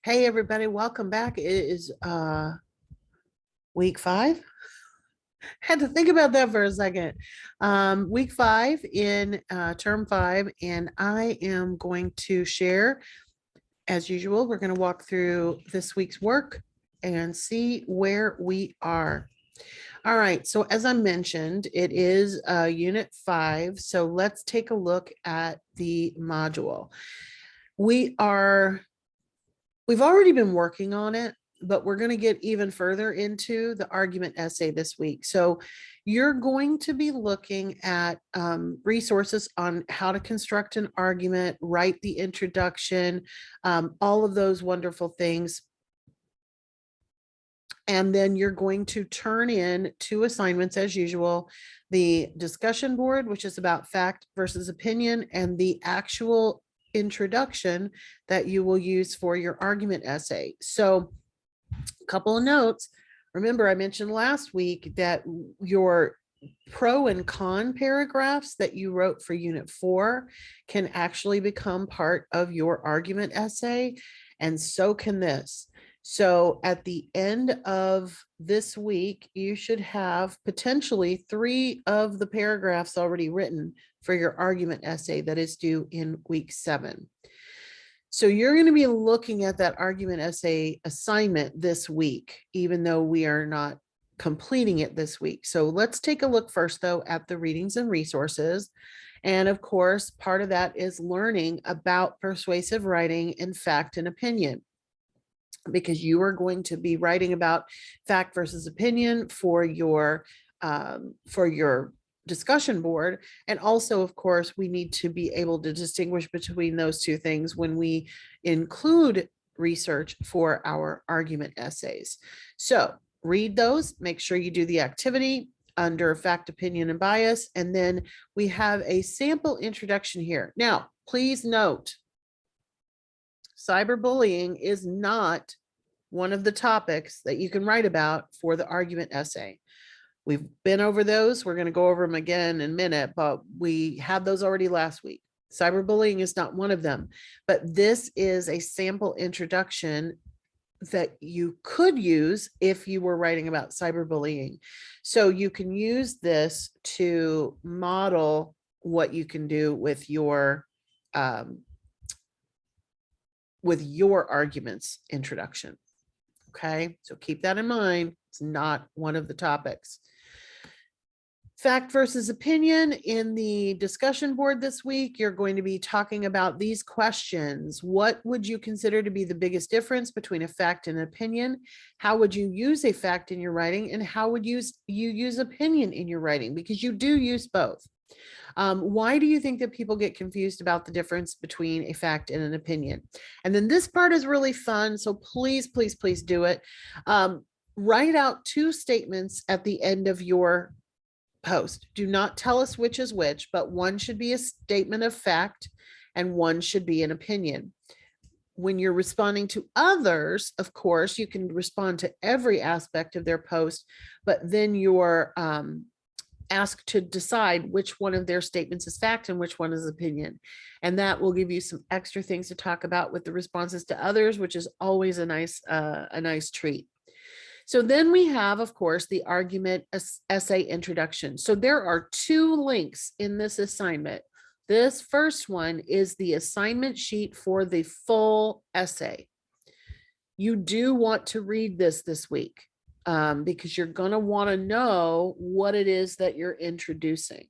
Hey everybody, welcome back. It is week 5. Had to think about that for a second. Week 5 in term 5, and I am going to share, as usual, we're going to walk through this week's work and see where we are. All right, so as I mentioned, it is unit 5. So let's take a look at the module. We've already been working on it, but we're going to get even further into the argument essay this week. So you're going to be looking at resources on how to construct an argument, write the introduction, all of those wonderful things. And then you're going to turn in 2 assignments as usual, the discussion board, which is about fact versus opinion, and the actual introduction that you will use for your argument essay. So a couple of notes. Remember, I mentioned last week that your pro and con paragraphs that you wrote for unit 4 can actually become part of your argument essay, and so can this. So at the end of this week, you should have potentially 3 of the paragraphs already written for your argument essay that is due in week 7. So you're going to be looking at that argument essay assignment this week, even though we are not completing it this week. So let's take a look first, though, at the readings and resources. And of course, part of that is learning about persuasive writing and fact and opinion, because you are going to be writing about fact versus opinion for your discussion board. And also, of course, we need to be able to distinguish between those 2 things when we include research for our argument essays. So read those, make sure you do the activity under fact, opinion, and bias. And then we have a sample introduction here. Now, please note, cyberbullying is not one of the topics that you can write about for the argument essay. We've been over those. We're going to go over them again in a minute, but we had those already last week. Cyberbullying is not one of them, but this is a sample introduction that you could use if you were writing about cyberbullying. So you can use this to model what you can do with your arguments introduction. Okay, so keep that in mind. It's not one of the topics. Fact versus opinion in the discussion board this week, you're going to be talking about these questions. What would you consider to be the biggest difference between a fact and an opinion? How would you use a fact in your writing? And how would you use opinion in your writing? Because you do use both. Why do you think that people get confused about the difference between a fact and an opinion? And then this part is really fun. So please, please, please do it. Write out 2 statements at the end of your post. Do not tell us which is which, but one should be a statement of fact and one should be an opinion. When you're responding to others, of course, you can respond to every aspect of their post, but then you're asked to decide which one of their statements is fact and which one is opinion. And that will give you some extra things to talk about with the responses to others, which is always a nice treat. So then we have, of course, the argument essay introduction. So there are 2 links in this assignment. This first one is the assignment sheet for the full essay. You do want to read this week because you're going to want to know what it is that you're introducing.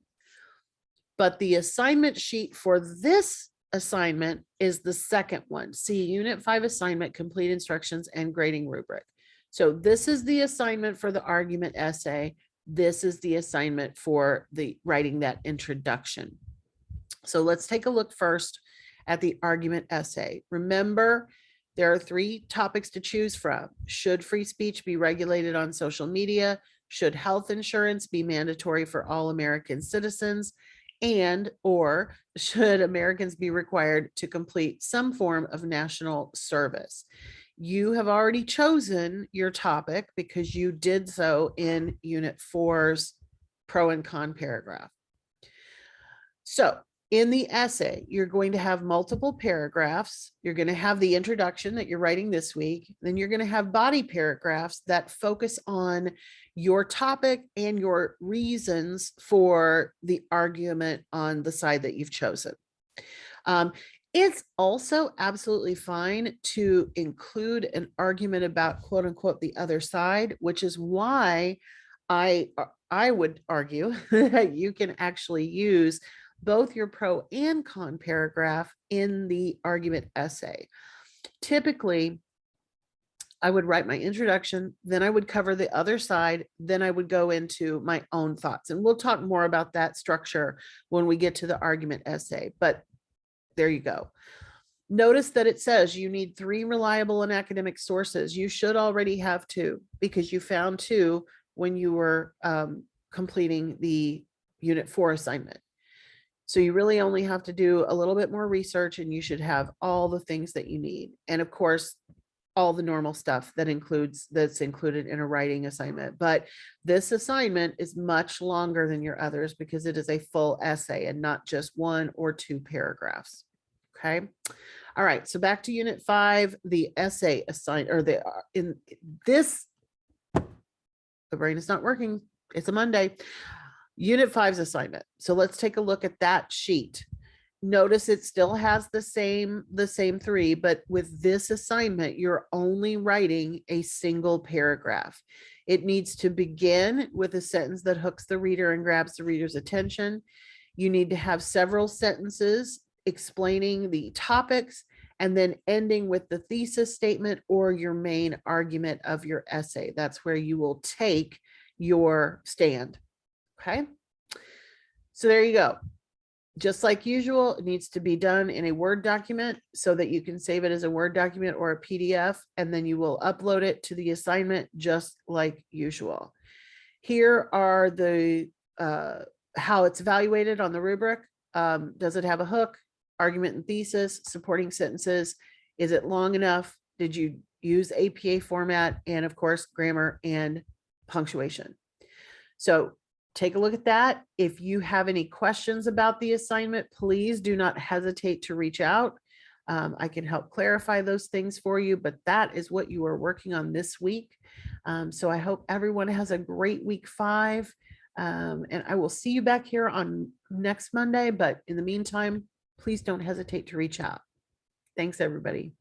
But the assignment sheet for this assignment is the second one. See Unit 5 assignment, complete instructions and grading rubric. So this is the assignment for the argument essay. This is the assignment for the writing that introduction. So let's take a look first at the argument essay. Remember, there are 3 topics to choose from. Should free speech be regulated on social media? Should health insurance be mandatory for all American citizens? And or should Americans be required to complete some form of national service? You have already chosen your topic because you did so in Unit 4's pro and con paragraph. So In the essay, you're going to have multiple paragraphs. You're going to have the introduction that you're writing this week. Then you're going to have body paragraphs that focus on your topic and your reasons for the argument on the side that you've chosen. It's also absolutely fine to include an argument about quote unquote the other side, which is why I would argue that you can actually use both your pro and con paragraph in the argument essay. Typically, I would write my introduction, then I would cover the other side, then I would go into my own thoughts. And we'll talk more about that structure when we get to the argument essay, but there you go. Notice that it says you need 3 reliable and academic sources. You should already have 2 because you found 2 when you were completing the Unit 4 assignment. So you really only have to do a little bit more research and you should have all the things that you need. And of course, all the normal stuff that's included in a writing assignment. But this assignment is much longer than your others because it is a full essay and not just 1 or 2 paragraphs. Okay. All right. So back to Unit 5, the essay assigned, or in this, the brain is not working. It's a Monday. Unit 5's assignment. So let's take a look at that sheet. Notice it still has the same 3, but with this assignment, you're only writing a single paragraph. It needs to begin with a sentence that hooks the reader and grabs the reader's attention. You need to have several sentences explaining the topics and then ending with the thesis statement or your main argument of your essay. That's where you will take your stand. Okay. So there you go. Just like usual, it needs to be done in a Word document so that you can save it as a Word document or a PDF, and then you will upload it to the assignment just like usual. Here are the how it's evaluated on the rubric. Does it have a hook, argument and thesis, supporting sentences? Is it long enough? Did you use APA format? And of course, grammar and punctuation. So take a look at that. If you have any questions about the assignment, please do not hesitate to reach out. I can help clarify those things for you, but that is what you are working on this week. So I hope everyone has a great week 5. And I will see you back here on next Monday. But in the meantime, please don't hesitate to reach out. Thanks, everybody.